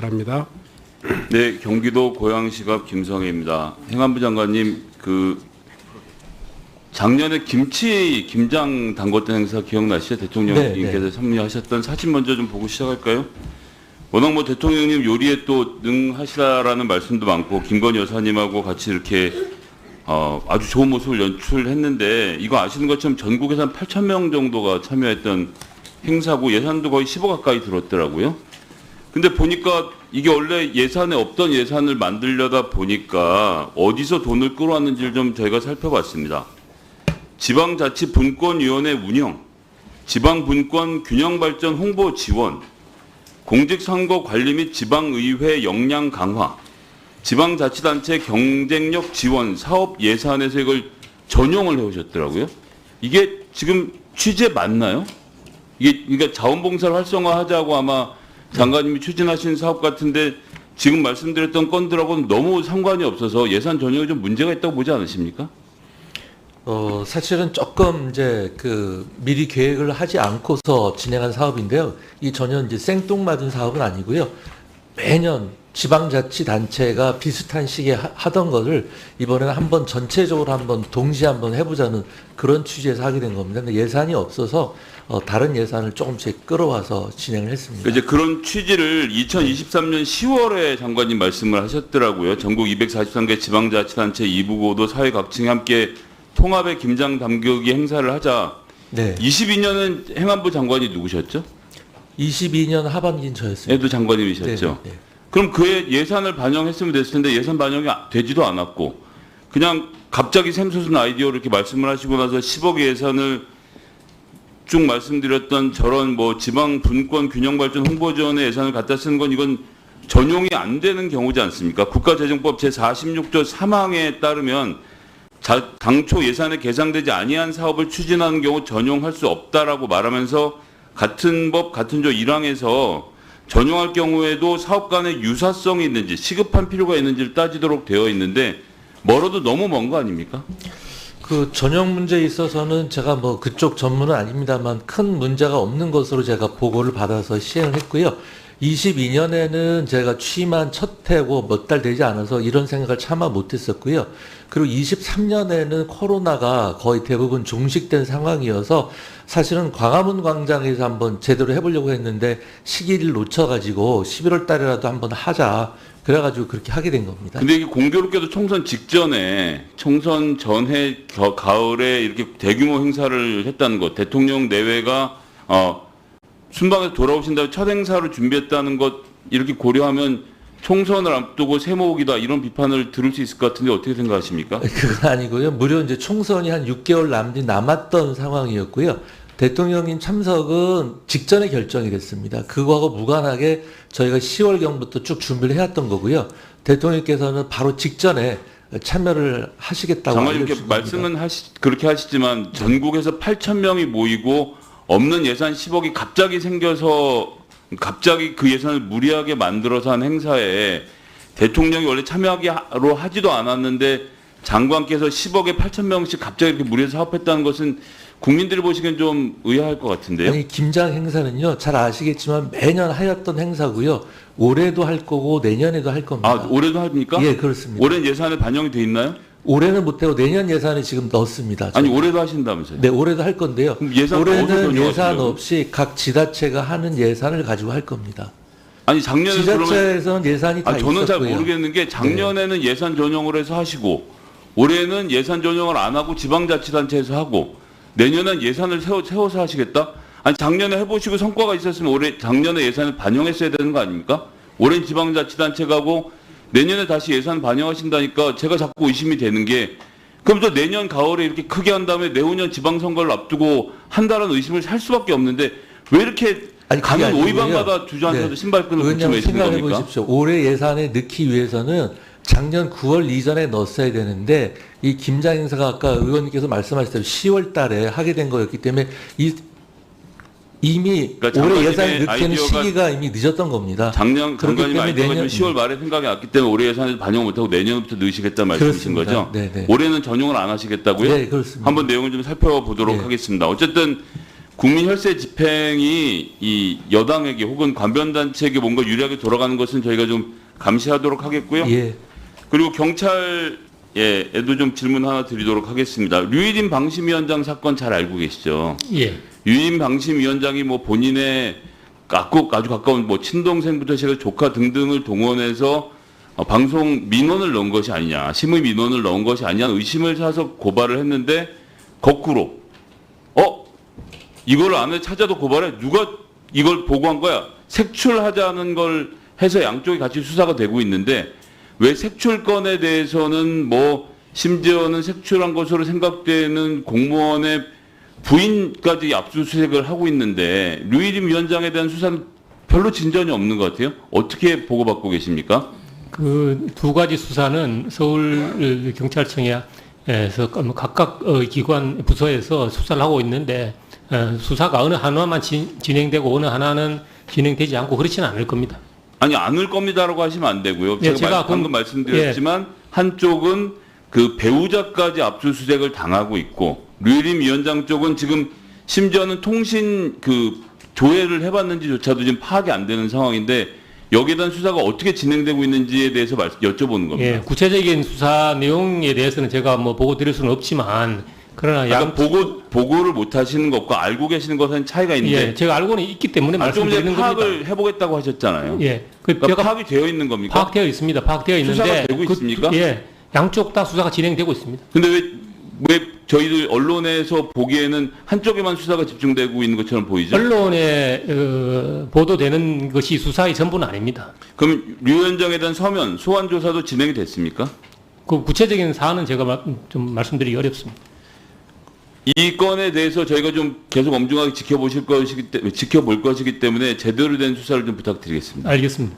바랍니다. 네, 경기도 고양시갑 김성혜입니다. 행안부 장관님, 작년에 김장 담궜던 행사 기억나시죠? 대통령님께서 참여하셨던 사진 먼저 좀 보고 시작할까요? 워낙 뭐 대통령님 요리에 또 능하시다라는 말씀도 많고 김건희 여사님하고 같이 이렇게 아주 좋은 모습을 연출했는데, 이거 아시는 것처럼 전국에서 한 8,000명 정도가 참여했던 행사고 예산도 거의 10억 가까이 들었더라고요. 근데 보니까 이게 원래 예산에 없던 예산을 만들려다 보니까 어디서 돈을 끌어왔는지를 좀 저희가 살펴봤습니다. 지방자치분권위원회 운영, 지방분권 균형발전 홍보 지원, 공직선거관리 및 지방의회 역량 강화, 지방자치단체 경쟁력 지원, 사업 예산에서 이걸 전용을 해오셨더라고요. 이게 지금 취재 맞나요? 이게 그러니까 자원봉사를 활성화하자고 아마 장관님이 추진하신 사업 같은데 지금 말씀드렸던 건들하고는 너무 상관이 없어서 예산 전용에 좀 문제가 있다고 보지 않으십니까? 사실은 조금 이제 미리 계획을 하지 않고서 진행한 사업인데요. 이 전혀 이제 생뚱맞은 사업은 아니고요. 매년 지방자치단체가 비슷한 시기에 하던 것을 이번에는 한번 전체적으로 한번 동시에 한번 해보자는 그런 취지에서 하게 된 겁니다. 근데 예산이 없어서 다른 예산을 조금씩 끌어와서 진행을 했습니다. 이제 그런 취지를 2023년 10월에 장관님 말씀을 하셨더라고요. 전국 243개 지방자치단체 2부고도 사회 각층이 함께 통합의 김장 담그기 행사를 하자. 네. 22년은 행안부 장관이 누구셨죠? 22년 하반기인 저였습니다. 얘도 장관님이셨죠. 네, 네. 그럼 그의 예산을 반영했으면 됐을 텐데 예산 반영이 되지도 않았고 그냥 갑자기 샘솟은 아이디어로 이렇게 말씀을 하시고 나서 10억 예산을 쭉 말씀드렸던 저런 뭐 지방 분권 균형 발전 홍보 지원에 예산을 갖다 쓰는 건 이건 전용이 안 되는 경우지 않습니까? 국가재정법 제46조 3항에 따르면 당초 예산에 계상되지 아니한 사업을 추진하는 경우 전용할 수 없다라고 말하면서 같은 법 같은 조 1항에서 전용할 경우에도 사업 간의 유사성이 있는지 시급한 필요가 있는지를 따지도록 되어 있는데 멀어도 너무 먼 거 아닙니까? 그 전용 문제에 있어서는 제가 뭐 그쪽 전문은 아닙니다만 큰 문제가 없는 것으로 제가 보고를 받아서 시행을 했고요. 22년에는 제가 취임한 첫 해고 몇 달 되지 않아서 이런 생각을 차마 못했었고요. 그리고 23년에는 코로나가 거의 대부분 종식된 상황이어서 사실은 광화문 광장에서 한번 제대로 해보려고 했는데 시기를 놓쳐가지고 11월 달이라도 한번 하자. 그래가지고 그렇게 하게 된 겁니다. 근데 이게 공교롭게도 총선 직전에 총선 전해 가을에 이렇게 대규모 행사를 했다는 것, 대통령 내외가 순방에서 돌아오신 다음에 첫 행사를 준비했다는 것 이렇게 고려하면 총선을 앞두고 세모으기다 이런 비판을 들을 수 있을 것 같은데 어떻게 생각하십니까? 그건 아니고요. 무려 이제 총선이 한 6개월 남았던 상황이었고요. 대통령님 참석은 직전에 결정이 됐습니다. 그거하고 무관하게 저희가 10월경부터 쭉 준비를 해왔던 거고요. 대통령께서는 바로 직전에 참여를 하시겠다고 장관님 이렇게 말씀은 그렇게 하시지만 전국에서 8,000명이 모이고 없는 예산 10억이 갑자기 생겨서 갑자기 그 예산을 무리하게 만들어서 한 행사에 대통령이 원래 참여하기로 하지도 않았는데 장관께서 10억에 8,000명씩 갑자기 이렇게 무리해서 사업했다는 것은 국민들이 보시기엔 좀 의아할 것 같은데요. 아니, 김장 행사는요, 잘 아시겠지만 매년 하였던 행사고요. 올해도 할 거고 내년에도 할 겁니다. 아, 올해도 합니까? 예, 그렇습니다. 올해는 예산에 반영이 돼 있나요? 올해는 못하고 내년 예산에 지금 넣습니다. 아니, 올해도 하신다면서요? 네, 올해도 할 건데요. 그럼 예산 어디서 올해는 변경하시려고? 예산 없이 각 지자체가 하는 예산을 가지고 할 겁니다. 아니, 작년에 그러면 지자체에서는 예산이 다 저는 잘 있었고요. 모르겠는 게 작년에는 예산 전용을 해서 하시고 올해는 예산 전용을 안 하고 지방자치단체에서 하고 내년엔 예산을 세워서 하시겠다? 아니 작년에 해보시고 성과가 있었으면 작년에 예산을 반영했어야 되는 거 아닙니까? 올해는 지방자치단체가 하고 내년에 다시 예산 반영하신다니까 제가 자꾸 의심이 되는 게 그럼 또 내년 가을에 이렇게 크게 한 다음에 내후년 지방선거를 앞두고 한다는 의심을 살 수밖에 없는데 왜 이렇게 가면 오이방마다 주저앉아서 신발끈을 붙여 매시는 생각해 겁니까? 보십시오. 올해 예산에 넣기 위해서는 작년 9월 이전에 넣었어야 되는데 이 김장 행사가 아까 의원님께서 말씀하셨던 10월 달에 하게 된 거였기 때문에 이미 그러니까 올해 예산을 넣기에는 시기가 이미 늦었던 겁니다. 장관님 아이디어가 내년, 10월 말에 생각이 났기 때문에 올해 예산을 반영 못하고 내년부터 넣으시겠다는 말씀이신 그렇습니다. 거죠? 네네. 올해는 전용을 안 하시겠다고요? 네, 그렇습니다. 한번 내용을 좀 살펴보도록 네. 하겠습니다. 어쨌든 국민 혈세 집행이 이 여당에게 혹은 관변단체에게 뭔가 유리하게 돌아가는 것은 저희가 좀 감시하도록 하겠고요. 예. 그리고 경찰에도 좀 질문 하나 드리도록 하겠습니다. 류일인 방심위원장 사건 잘 알고 계시죠? 예. 유인 방심위원장이 뭐 본인의 아주 가까운 뭐 친동생부터 시작해서 조카 등등을 동원해서 방송 민원을 넣은 것이 아니냐, 심의 민원을 넣은 것이 아니냐 의심을 사서 고발을 했는데 거꾸로 이걸 안에 찾아도 고발해 누가 이걸 보고한 거야 색출하자는 걸 해서 양쪽이 같이 수사가 되고 있는데 왜 색출건에 대해서는 뭐 심지어는 색출한 것으로 생각되는 공무원의 부인까지 압수수색을 하고 있는데 류일임 위원장에 대한 수사는 별로 진전이 없는 것 같아요. 어떻게 보고받고 계십니까? 그 두 가지 수사는 서울 경찰청에서 각각 기관 부서에서 수사를 하고 있는데 수사가 어느 하나만 진행되고 어느 하나는 진행되지 않고 그렇지는 않을 겁니다. 아니 않을 겁니다라고 하시면 안 되고요. 예, 제가 방금 말씀드렸지만 한쪽은 그 배우자까지 압수수색을 당하고 있고 류일임 위원장 쪽은 지금 심지어는 통신 그 조회를 해봤는지조차도 지금 파악이 안 되는 상황인데 여기에 대한 수사가 어떻게 진행되고 있는지에 대해서 여쭤보는 겁니다. 예, 구체적인 수사 내용에 대해서는 제가 뭐 보고 드릴 수는 없지만 그러나 약간 보고를 못 하시는 것과 알고 계시는 것은 차이가 있는데 예, 제가 알고는 있기 때문에 좀 전에 말씀드리는 겁니다. 파악을 해보겠다고 하셨잖아요. 예, 그러니까 제가 파악이 되어 있는 겁니까? 파악되어 있습니다. 파악되어 있는데 수사가 되고 있습니까? 예, 양쪽 다 수사가 진행되고 있습니다. 근데 왜 저희들 언론에서 보기에는 한쪽에만 수사가 집중되고 있는 것처럼 보이죠? 언론에 보도되는 것이 수사의 전부는 아닙니다. 그럼 류 위원장에 대한 서면 소환 조사도 진행이 됐습니까? 그 구체적인 사안은 제가 좀 말씀드리기 어렵습니다. 이 건에 대해서 저희가 좀 계속 엄중하게 지켜볼 것이기 때문에 제대로 된 수사를 좀 부탁드리겠습니다. 알겠습니다.